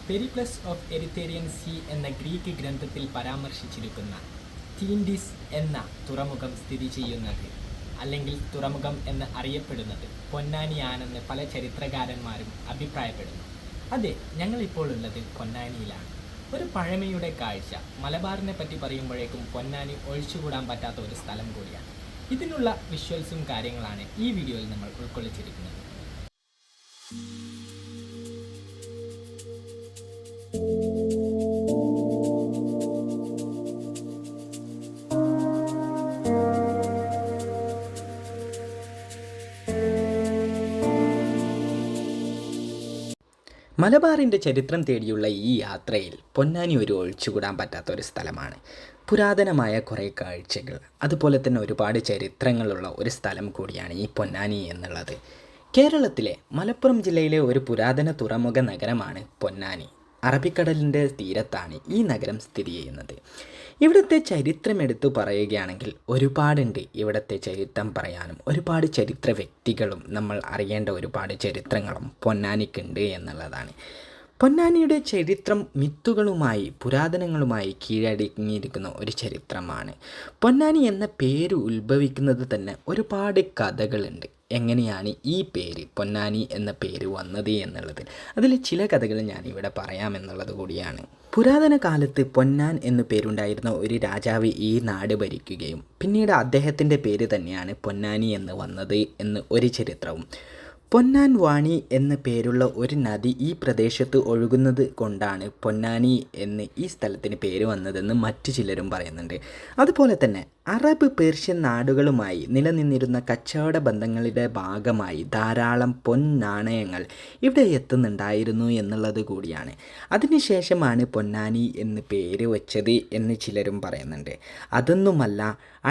Periplus of എരിത്തേരിയൻ see എന്ന Greek ഗ്രന്ഥത്തിൽ പരാമർശിച്ചിരിക്കുന്ന തീൻഡിസ് എന്ന തുറമുഖം സ്ഥിതി ചെയ്യുന്നത് അല്ലെങ്കിൽ തുറമുഖം എന്ന് അറിയപ്പെടുന്നത് പൊന്നാനിയാണെന്ന് പല ചരിത്രകാരന്മാരും അഭിപ്രായപ്പെടുന്നു. അതെ, ഞങ്ങളിപ്പോൾ ഉള്ളത് പൊന്നാനിയിലാണ്. ഒരു പഴമയുടെ കാഴ്ച. മലബാറിനെ പറ്റി പറയുമ്പോഴേക്കും പൊന്നാനി ഒഴിച്ചുകൂടാൻ പറ്റാത്ത ഒരു സ്ഥലം കൂടിയാണ്. ഇതിനുള്ള വിഷ്വൽസും കാര്യങ്ങളാണ് ഈ വീഡിയോയിൽ നമ്മൾ ഉൾക്കൊള്ളിച്ചിരിക്കുന്നത്. മലബാറിൻ്റെ ചരിത്രം തേടിയുള്ള ഈ യാത്രയിൽ പൊന്നാനി ഒരു ഒഴിച്ചുകൂടാൻ പറ്റാത്ത ഒരു സ്ഥലമാണ്. പുരാതനമായ കുറേ കാഴ്ചകൾ, അതുപോലെ തന്നെ ഒരുപാട് ചരിത്രങ്ങളുള്ള ഒരു സ്ഥലം കൂടിയാണ് ഈ പൊന്നാനി എന്നുള്ളത്. കേരളത്തിലെ മലപ്പുറം ജില്ലയിലെ ഒരു പുരാതന തുറമുഖ നഗരമാണ് പൊന്നാനി. അറബിക്കടലിൻ്റെ തീരത്താണ് ഈ നഗരം സ്ഥിതി ചെയ്യുന്നത്. ഇവിടുത്തെ ചരിത്രം എടുത്തു പറയുകയാണെങ്കിൽ ഒരുപാടുണ്ട്. ഇവിടുത്തെ ചരിത്രം പറയാനും ഒരുപാട് ചരിത്ര വ്യക്തികളും നമ്മൾ അറിയേണ്ട ഒരുപാട് ചരിത്രങ്ങളും പൊന്നാനിക്കുണ്ട് എന്നുള്ളതാണ്. പൊന്നാനിയുടെ ചരിത്രം മിത്തുകളുമായി പുരാതനങ്ങളുമായി കീഴടങ്ങിയിരിക്കുന്ന ഒരു ചരിത്രമാണ്. പൊന്നാനി എന്ന പേര് ഉത്ഭവിക്കുന്നത് തന്നെ ഒരുപാട് കഥകളുണ്ട്. എങ്ങനെയാണ് ഈ പേര് പൊന്നാനി എന്ന പേര് വന്നത് എന്നുള്ളത്, അതിൽ ചില കഥകൾ ഞാനിവിടെ പറയാമെന്നുള്ളത് കൂടിയാണ്. പുരാതന കാലത്ത് പൊന്നാൻ എന്നു പേരുണ്ടായിരുന്ന ഒരു രാജാവ് ഈ നാട് ഭരിക്കുകയും പിന്നീട് അദ്ദേഹത്തിൻ്റെ പേര് തന്നെയാണ് പൊന്നാനി എന്ന് വന്നത് എന്ന് ഒരു ചരിത്രവും. പൊന്നാൻ വാണി എന്ന പേരുള്ള ഒരു നദി ഈ പ്രദേശത്ത് ഒഴുകുന്നത് കൊണ്ടാണ് പൊന്നാനി എന്ന് ഈ സ്ഥലത്തിന് പേര് വന്നതെന്ന് മറ്റു ചിലരും പറയുന്നുണ്ട്. അതുപോലെ തന്നെ അറബ് പേർഷ്യൻ നാടുകളുമായി നിലനിന്നിരുന്ന കച്ചവട ബന്ധങ്ങളുടെ ഭാഗമായി ധാരാളം പൊന്നാണയങ്ങൾ ഇവിടെ എത്തുന്നുണ്ടായിരുന്നു എന്നുള്ളത് കൂടിയാണ്. അതിനുശേഷമാണ് പൊന്നാനി എന്ന് പേര് വച്ചത് എന്ന് ചിലരും പറയുന്നുണ്ട്. അതൊന്നുമല്ല,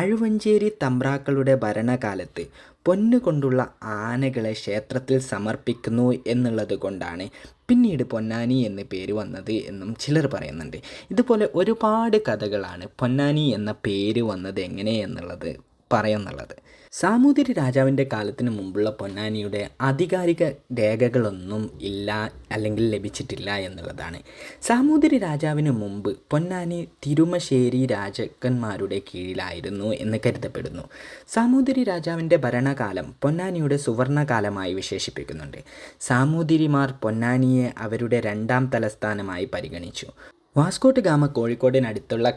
അഴുവഞ്ചേരി തമ്പ്രാക്കളുടെ ഭരണകാലത്ത് പൊന്നുകൊണ്ടുള്ള ആനകളെ ക്ഷേത്രത്തിൽ സമർപ്പിക്കുന്നു എന്നുള്ളത് കൊണ്ടാണ് പിന്നീട് പൊന്നാനി എന്ന് പേര് വന്നത് എന്നും ചിലർ പറയുന്നുണ്ട്. ഇതുപോലെ ഒരുപാട് കഥകളാണ് പൊന്നാനി എന്ന പേര് വന്നത് എങ്ങനെ എന്നുള്ളത് പറയുന്നുള്ളത്. സാമൂതിരി രാജാവിൻ്റെ കാലത്തിന് മുമ്പുള്ള പൊന്നാനിയുടെ ആധികാരിക രേഖകളൊന്നും ഇല്ല അല്ലെങ്കിൽ ലഭിച്ചിട്ടില്ല എന്നുള്ളതാണ്. സാമൂതിരി രാജാവിന് മുമ്പ് പൊന്നാനി തിരുമശ്ശേരി രാജാക്കന്മാരുടെ കീഴിലായിരുന്നു എന്ന് കരുതപ്പെടുന്നു. സാമൂതിരി രാജാവിൻ്റെ ഭരണകാലം പൊന്നാനിയുടെ സുവർണകാലമായി വിശേഷിപ്പിക്കുന്നുണ്ട്. സാമൂതിരിമാർ പൊന്നാനിയെ അവരുടെ രണ്ടാം തലസ്ഥാനമായി പരിഗണിച്ചു. വാസ്കോട്ട് ഗാമ കോഴിക്കോടിനടുത്തുള്ള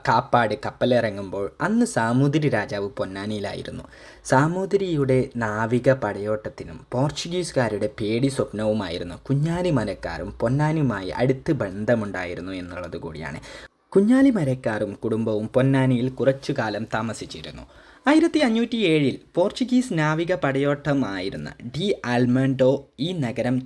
കാപ്പാട് കപ്പലിറങ്ങുമ്പോൾ അന്ന് സാമൂതിരി രാജാവ് പൊന്നാനിയിലായിരുന്നു. സാമൂതിരിയുടെ നാവിക പടയോട്ടത്തിനും പോർച്ചുഗീസുകാരുടെ പേടി സ്വപ്നവുമായിരുന്നു കുഞ്ഞാലിമരക്കാരും പൊന്നാനിയുമായി അടുത്ത് ബന്ധമുണ്ടായിരുന്നു എന്നുള്ളത് കൂടിയാണ്. കുഞ്ഞാലിമരക്കാരും കുടുംബവും പൊന്നാനിയിൽ കുറച്ചു കാലം താമസിച്ചിരുന്നു. 1507 പോർച്ചുഗീസ് നാവിക പടയോട്ടമായിരുന്ന ഡി ആൽമണ്ടോ ഈ നഗരം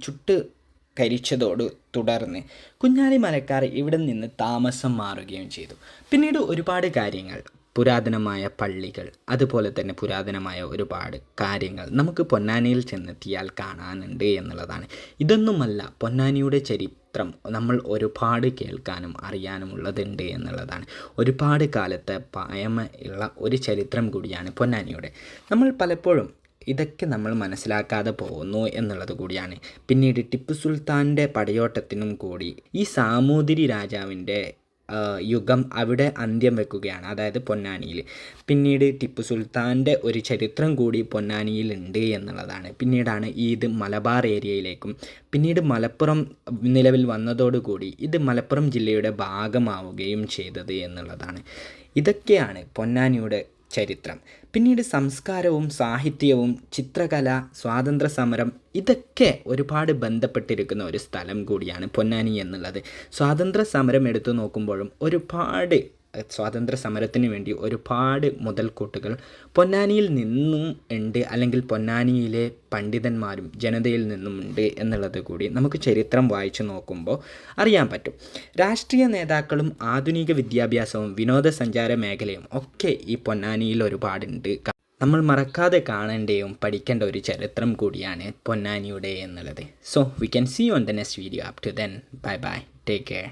കരിച്ചതോട് തുടർന്ന് കുഞ്ഞാലിമരക്കാർ ഇവിടെ നിന്ന് താമസം മാറുകയും ചെയ്തു. പിന്നീട് ഒരുപാട് കാര്യങ്ങൾ, പുരാതനമായ പള്ളികൾ, അതുപോലെ തന്നെ പുരാതനമായ ഒരുപാട് കാര്യങ്ങൾ നമുക്ക് പൊന്നാനിയിൽ ചെന്നെത്തിയാൽ കാണാനുണ്ട് എന്നുള്ളതാണ്. ഇതൊന്നുമല്ല, പൊന്നാനിയുടെ ചരിത്രം നമ്മൾ ഒരുപാട് കേൾക്കാനും അറിയാനും ഉള്ളതുണ്ട് എന്നുള്ളതാണ്. ഒരുപാട് കാലത്തെ പഴമയുള്ള ഒരു ചരിത്രം കൂടിയാണ് പൊന്നാനിയുടെ. നമ്മൾ പലപ്പോഴും ഇതൊക്കെ നമ്മൾ മനസ്സിലാക്കാതെ പോകുന്നു എന്നുള്ളത് കൂടിയാണ്. പിന്നീട് ടിപ്പു സുൽത്താൻ്റെ പടയോട്ടത്തിനും കൂടി ഈ സാമൂതിരി രാജാവിൻ്റെ യുഗം അവിടെ അന്ത്യം വെക്കുകയാണ്, അതായത് പൊന്നാനിയിൽ. പിന്നീട് ടിപ്പു സുൽത്താൻ്റെ ഒരു ചരിത്രം കൂടി പൊന്നാനിയിൽ ഉണ്ട് എന്നുള്ളതാണ്. പിന്നീടാണ് ഇത് മലബാർ ഏരിയയിലേക്കും പിന്നീട് മലപ്പുറം നിലവിൽ വന്നതോടുകൂടി ഇത് മലപ്പുറം ജില്ലയുടെ ഭാഗമാവുകയും ചെയ്തത് എന്നുള്ളതാണ്. ഇതൊക്കെയാണ് പൊന്നാനിയുടെ ചരിത്രം. പിന്നീട് സംസ്കാരവും സാഹിത്യവും ചിത്രകല, സ്വാതന്ത്ര്യ സമരം, ഇതൊക്കെ ഒരുപാട് ബന്ധപ്പെട്ടിരിക്കുന്ന ഒരു സ്ഥലം കൂടിയാണ് പൊന്നാനി എന്നുള്ളത്. സ്വാതന്ത്ര്യ സമരം എടുത്തു നോക്കുമ്പോഴും ഒരുപാട് സ്വാതന്ത്ര്യ സമരത്തിന് വേണ്ടി ഒരുപാട് മുതൽക്കൂട്ടുകൾ പൊന്നാനിയിൽ നിന്നും ഉണ്ട്, അല്ലെങ്കിൽ പൊന്നാനിയിലെ പണ്ഡിതന്മാരും ജനതയിൽ നിന്നും ഉണ്ട് എന്നുള്ളത് കൂടി നമുക്ക് ചരിത്രം വായിച്ചു നോക്കുമ്പോൾ അറിയാൻ പറ്റും. രാഷ്ട്രീയ നേതാക്കളും ആധുനിക വിദ്യാഭ്യാസവും വിനോദസഞ്ചാര മേഖലയും ഒക്കെ ഈ പൊന്നാനിയിൽ ഒരുപാടുണ്ട്. നമ്മൾ മറക്കാതെ കാണേണ്ടയും പഠിക്കേണ്ട ഒരു ചരിത്രം കൂടിയാണ് പൊന്നാനിയുടെ എന്നുള്ളത്. So we can see you on the next video. Up to then, bye bye, take care.